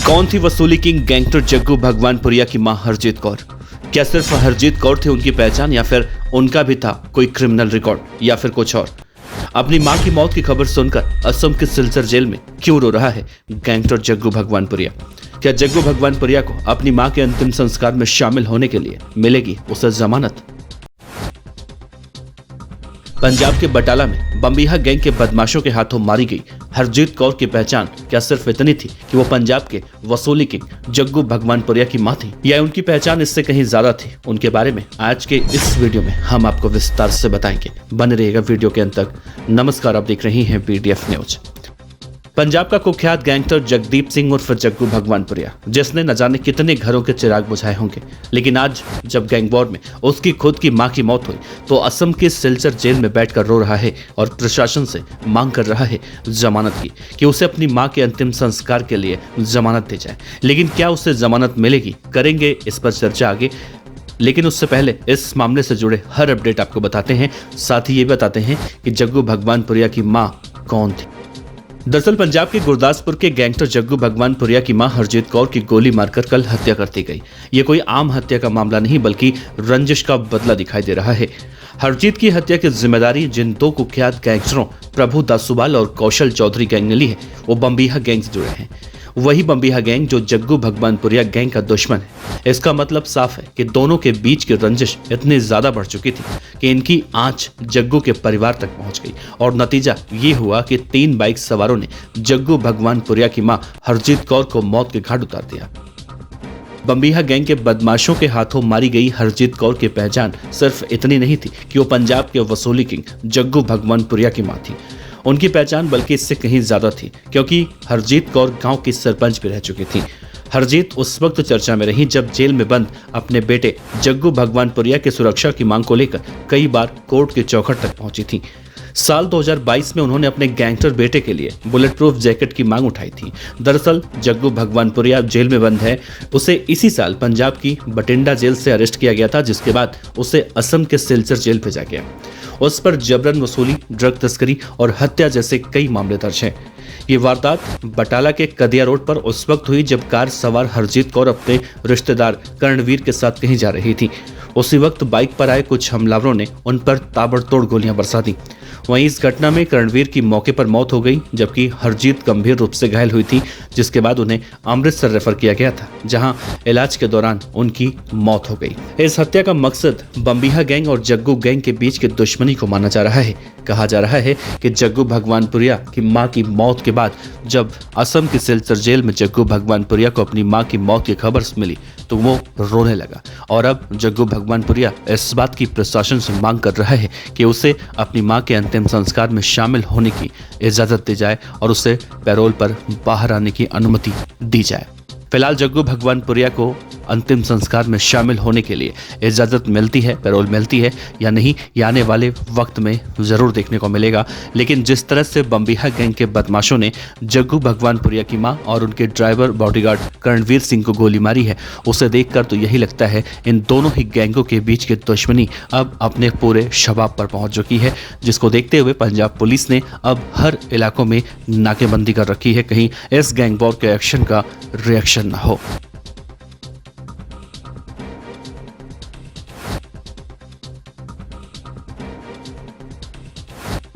कौन थी वसूली किंग गैंगस्टर जग्गू भगवानपुरिया की मां हरजीत कौर? क्या सिर्फ हरजीत कौर थी उनकी पहचान, या फिर उनका भी था कोई क्रिमिनल रिकॉर्ड, या फिर कुछ और? अपनी मां की मौत की खबर सुनकर असम के सिलचर जेल में क्यों रो रहा है गैंगस्टर जग्गू भगवानपुरिया? क्या जग्गू भगवानपुरिया को अपनी मां के अंतिम संस्कार में शामिल होने के लिए मिलेगी उसे जमानत? पंजाब के बटाला में बम्बिहा गैंग के बदमाशों के हाथों मारी गई हरजीत कौर की पहचान क्या सिर्फ इतनी थी कि वो पंजाब के वसूली किंग जग्गू भगवानपुरिया की मां थी, या उनकी पहचान इससे कहीं ज्यादा थी? उनके बारे में आज के इस वीडियो में हम आपको विस्तार से बताएंगे। बने रहिएगा वीडियो के अंत तक। नमस्कार, आप देख रहे हैं पीडीएफ न्यूज। पंजाब का कुख्यात गैंगस्टर जगदीप सिंह उर्फ जग्गू भगवानपुरिया, जिसने न जाने कितने घरों के चिराग बुझाए होंगे, लेकिन आज जब गैंग वॉर में उसकी खुद की मां की मौत हुई तो असम के सिलचर जेल में बैठकर रो रहा है और प्रशासन से मांग कर रहा है जमानत की, कि उसे अपनी मां के अंतिम संस्कार के लिए जमानत दी जाए। लेकिन क्या उसे जमानत मिलेगी? करेंगे इस पर चर्चा आगे, लेकिन उससे पहले इस मामले से जुड़े हर अपडेट आपको बताते हैं। साथ ही ये बताते हैं कि जग्गू भगवानपुरिया की मां कौन थी। दरअसल पंजाब के गुरदासपुर के गैंगस्टर जग्गू भगवानपुरिया की मां हरजीत कौर की गोली मारकर कल हत्या कर दी गई। ये कोई आम हत्या का मामला नहीं, बल्कि रंजिश का बदला दिखाई दे रहा है। हरजीत की हत्या की जिम्मेदारी जिन दो कुख्यात गैंगस्टरों प्रभु दासूबाल और कौशल चौधरी गैंग ने ली है, वो बम्बिहा गैंग से जुड़े हैं। वही बम्बिहा गैंग जो जग्गू भगवानपुरिया गैंग का दुश्मन है। इसका मतलब साफ है कि दोनों के बीच की रंजिश इतनी ज्यादा बढ़ चुकी थी कि इनकी आंच जग्गू के परिवार तक पहुंच गई, और नतीजा ये हुआ कि 3 बाइक सवारों ने जग्गू भगवानपुरिया की मां हरजीत कौर को मौत के घाट उतार दिया। बम्बिहा गैंग के बदमाशों के हाथों मारी गई हरजीत कौर की पहचान सिर्फ इतनी नहीं थी कि वो पंजाब के वसूली किंग जग्गू भगवानपुरिया की मां थी। उनकी पहचान बल्कि इससे कहीं ज्यादा थी, क्योंकि हरजीत कौर गांव की सरपंच भी रह चुकी थी। हरजीत उस वक्त चर्चा में रही जब जेल में बंद अपने बेटे जग्गू भगवानपुरिया की सुरक्षा की मांग को लेकर कई बार कोर्ट के चौखट तक पहुंची थी। साल 2022 में उन्होंने अपने गैंगस्टर बेटे के लिए बुलेट प्रूफ जैकेट की मांग उठाई थी। दरअसल जग्गू भगवानपुरिया जेल में बंद है। उसे इसी साल पंजाब की बठिंडा जेल से अरेस्ट किया गया था, जिसके बाद उसे असम के सिलचर जेल भेजा गया। उस पर जबरन वसूली, ड्रग तस्करी और हत्या जैसे कई मामले दर्ज हैं। ये वारदात बटाला के कदिया रोड पर उस वक्त हुई जब कार सवार हरजीत कौर अपने रिश्तेदार कर्णवीर के साथ कहीं जा रही थी। उसी वक्त बाइक पर आए कुछ हमलावरों ने उन पर ताबड़तोड़ गोलियां बरसा दी। वहीं इस घटना में कर्णवीर की मौके पर मौत हो गई, जबकि हरजीत गंभीर रूप से घायल हुई थी, जिसके बाद उन्हें अमृतसर रेफर किया गया था, जहां इलाज के दौरान उनकी मौत हो गई। इस हत्या का मकसद बम्बिहा गैंग और जग्गू गैंग के बीच की दुश्मनी को माना जा रहा है। कहा जा रहा है कि जग्गू भगवानपुरिया की मां की मौत के बाद जब असम के सिलचर जेल में जग्गू भगवानपुरिया को अपनी मां की मौत की खबर मिली तो वो रोने लगा, और अब जग्गू भगवानपुरिया इस बात की प्रशासन से मांग कर रहा है कि उसे अपनी मां के अंतिम संस्कार में शामिल होने की इजाजत दी जाए और उसे पैरोल पर बाहर आने की अनुमति दी जाए। फिलहाल जग्गू भगवानपुरिया को अंतिम संस्कार में शामिल होने के लिए इजाजत मिलती है, पैरोल मिलती है या नहीं, ये आने वाले वक्त में जरूर देखने को मिलेगा। लेकिन जिस तरह से बम्बिहा गैंग के बदमाशों ने जग्गू भगवानपुरिया की मां और उनके ड्राइवर बॉडीगार्ड कर्णवीर सिंह को गोली मारी है, उसे देखकर तो यही लगता है इन दोनों ही गैंगों के बीच की दुश्मनी अब अपने पूरे शबाब पर पहुंच चुकी है, जिसको देखते हुए पंजाब पुलिस ने अब हर इलाकों में नाकेबंदी कर रखी है, कहीं इस गैंग वॉर के एक्शन का रिएक्शन न हो।